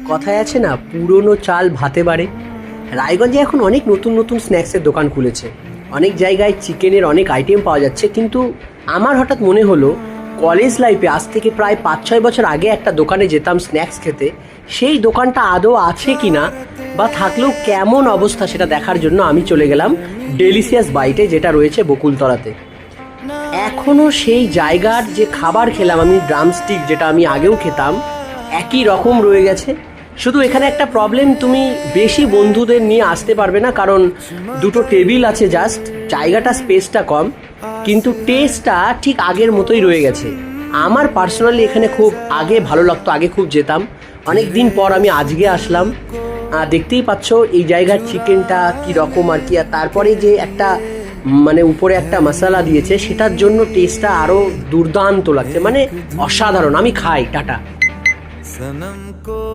কথায় আছে না, পুরনো চাল ভাতে বাড়ে। রায়গঞ্জে এখন অনেক নতুন নতুন স্ন্যাক্সের দোকান খুলেছে, অনেক জায়গায় চিকেনের অনেক আইটেম পাওয়া যাচ্ছে। কিন্তু আমার হঠাৎ মনে হলো, কলেজ লাইফে আজ থেকে প্রায় 5-6 বছর আগে একটা দোকানে যেতাম স্ন্যাক্স খেতে, সেই দোকানটা আদৌ আছে কি না, বা থাকলেও কেমন অবস্থা সেটা দেখার জন্য আমি চলে গেলাম ডেলিশিয়াস বাইটে, যেটা রয়েছে বকুলতলাতে। এখনও সেই জায়গার যে খাবার খেলাম আমি, ড্রামস্টিক যেটা আমি আগেও খেতাম, একই রকম রয়ে গেছে। শুধু এখানে একটা প্রবলেম, তুমি বেশি বন্ধুদের নিয়ে আসতে পারবে না, কারণ দুটো টেবিল আছে জাস্ট, জায়গাটা স্পেসটা কম, কিন্তু টেস্টটা ঠিক আগের মতোই রয়ে গেছে। আমার পার্সোনালি এখানে খুব আগে ভালো লাগতো, আগে খুব যেতাম। অনেক দিন পর আমি আজকে আসলাম। দেখতেই পাচ্ছ এই জায়গার চিকেনটা কী রকম আর কি, আর তারপরে যে একটা মানে উপরে একটা মশলা দিয়েছে, সেটার জন্য টেস্টটা আরও দুর্দান্ত লাগছে, মানে অসাধারণ। আমি খাই, টাটা।